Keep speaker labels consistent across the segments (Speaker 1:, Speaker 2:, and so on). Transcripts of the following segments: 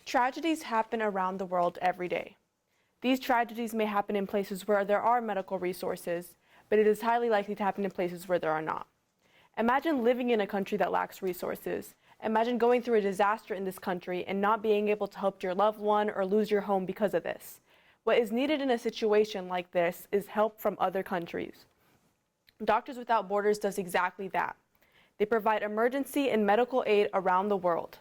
Speaker 1: Tragedies happen around the world every day. These tragedies may happen in places where there are medical resources, but it is highly likely to happen in places where there are not. Imagine living in a country that lacks resources. Imagine going through a disaster in this country and not being able to help your loved one or lose your home because of this. What is needed in a situation like this is help from other countries. Doctors Without Borders does exactly that. They provide emergency and medical aid around the world.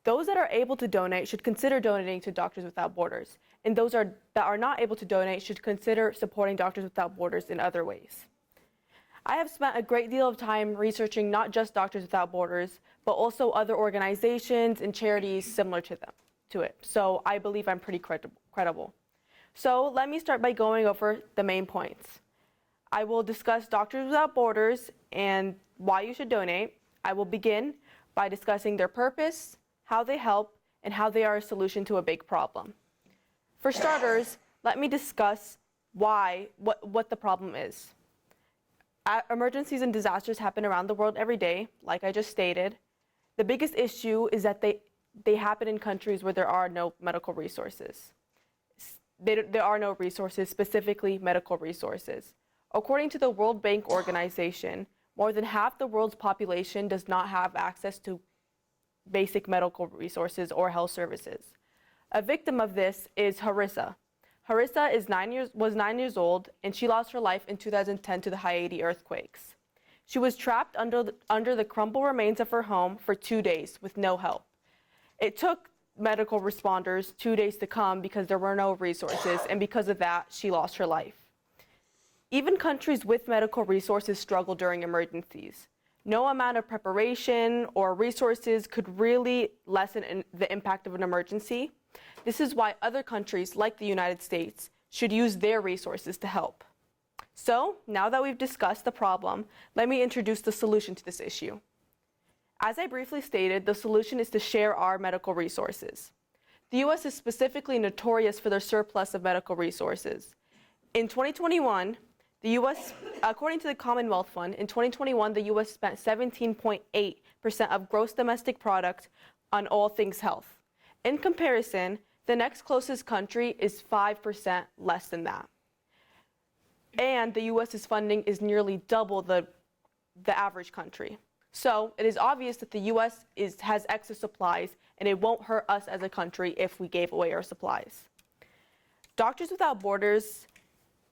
Speaker 1: Those that are able to donate should consider donating to Doctors Without Borders, and those that are not able to donate should consider supporting Doctors Without Borders in other ways. I have spent a great deal of time researching not just Doctors Without Borders, but also other organizations and charities similar to it. So I believe I'm pretty credible. So let me start by going over the main points. I will discuss Doctors Without Borders and why you should donate. I will begin by discussing their purpose, how they help, and how they are a solution to a big problem. For starters, let me discuss what the problem is. Emergencies and disasters happen around the world every day, like I just stated. The biggest issue is that they happen in countries where there are no medical resources. There are no resources, specifically medical resources. According to the World Bank Organization, more than half the world's population does not have access to basic medical resources or health services. A victim of this is Harissa. Harissa was 9 years old, and she lost her life in 2010 to the Haiti earthquakes. She was trapped under the crumbled remains of her home for 2 days with no help. It took medical responders 2 days to come because there were no resources, and because of that, she lost her life. Even countries with medical resources struggle during emergencies. No amount of preparation or resources could really lessen the impact of an emergency. This is why other countries, like the United States, should use their resources to help. So, now that we've discussed the problem, let me introduce the solution to this issue. As I briefly stated, the solution is to share our medical resources. The U.S. is specifically notorious for their surplus of medical resources. In 2021, the U.S., according to the Commonwealth Fund, in 2021, the U.S. spent 17.8% of gross domestic product on all things health. In comparison, the next closest country is 5% less than that. And the U.S.'s funding is nearly double the average country. So it is obvious that the U.S. has excess supplies, and it won't hurt us as a country if we gave away our supplies. Doctors Without Borders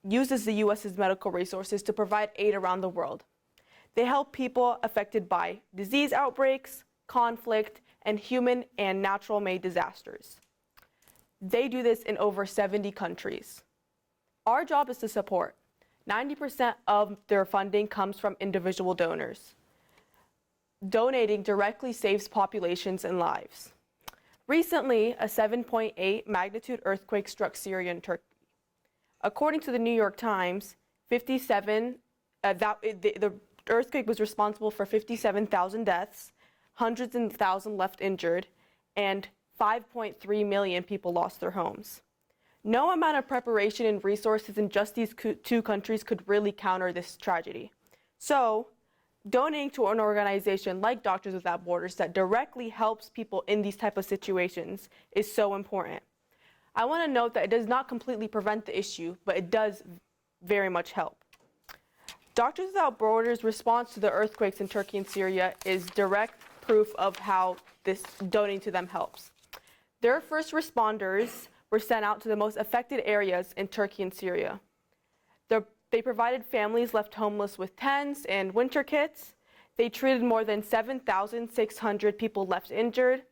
Speaker 1: uses the U.S.'s medical resources to provide aid around the world. They help people affected by disease outbreaks, conflict, and human and natural-made disasters. They do this in over 70 countries. Our job is to support. 90% of their funding comes from individual donors. Donating directly saves populations and lives. Recently, a 7.8 magnitude earthquake struck Syria and Turkey. According to the New York Times, the earthquake was responsible for 57,000 deaths, hundreds of thousands left injured, and 5.3 million people lost their homes. No amount of preparation and resources in just these two countries could really counter this tragedy. So, donating to an organization like Doctors Without Borders that directly helps people in these type of situations is so important. I want to note that it does not completely prevent the issue, but it does very much help. Doctors Without Borders' response to the earthquakes in Turkey and Syria is direct proof of how this donating to them helps. Their first responders were sent out to the most affected areas in Turkey and Syria. They provided families left homeless with tents and winter kits. They treated more than 7,600 people left injured.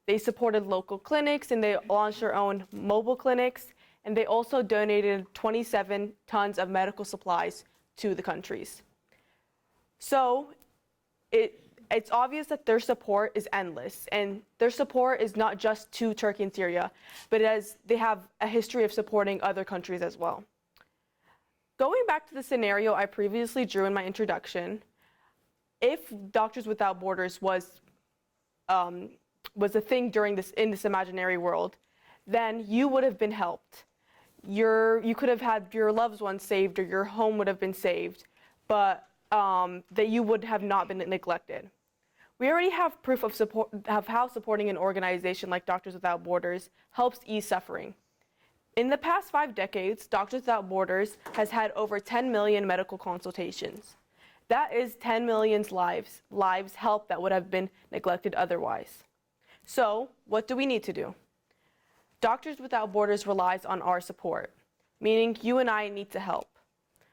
Speaker 1: They supported local clinics, and they launched their own mobile clinics, and they also donated 27 tons of medical supplies to the countries. So it's obvious that their support is endless, and their support is not just to Turkey and Syria, but they have a history of supporting other countries as well. Going back to the scenario I previously drew in my introduction, if Doctors Without Borders was a thing in this imaginary world, then you would have been helped. You could have had your loved ones saved, or your home would have been saved, but that you would have not been neglected. We already have proof of how supporting an organization like Doctors Without Borders helps ease suffering. In the past 5 decades, Doctors Without Borders has had over 10 million medical consultations. That is 10 million lives helped that would have been neglected otherwise. So, what do we need to do? Doctors Without Borders relies on our support, meaning you and I need to help.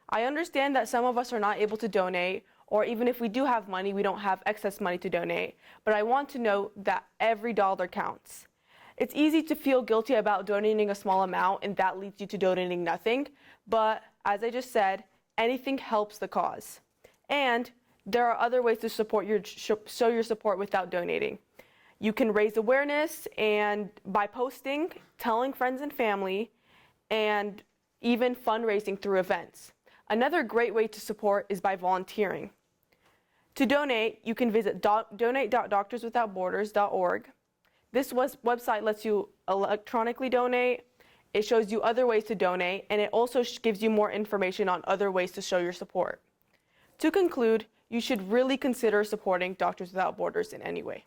Speaker 1: I understand that some of us are not able to donate, or even if we do have money, we don't have excess money to donate, but I want to note that every dollar counts. It's easy to feel guilty about donating a small amount and that leads you to donating nothing, but as I just said, anything helps the cause. And there are other ways to show your support without donating. You can raise awareness and by posting, telling friends and family, and even fundraising through events. Another great way to support is by volunteering. To donate, you can visit donate.doctorswithoutborders.org. This website lets you electronically donate. It shows you other ways to donate, and it also gives you more information on other ways to show your support. To conclude, you should really consider supporting Doctors Without Borders in any way.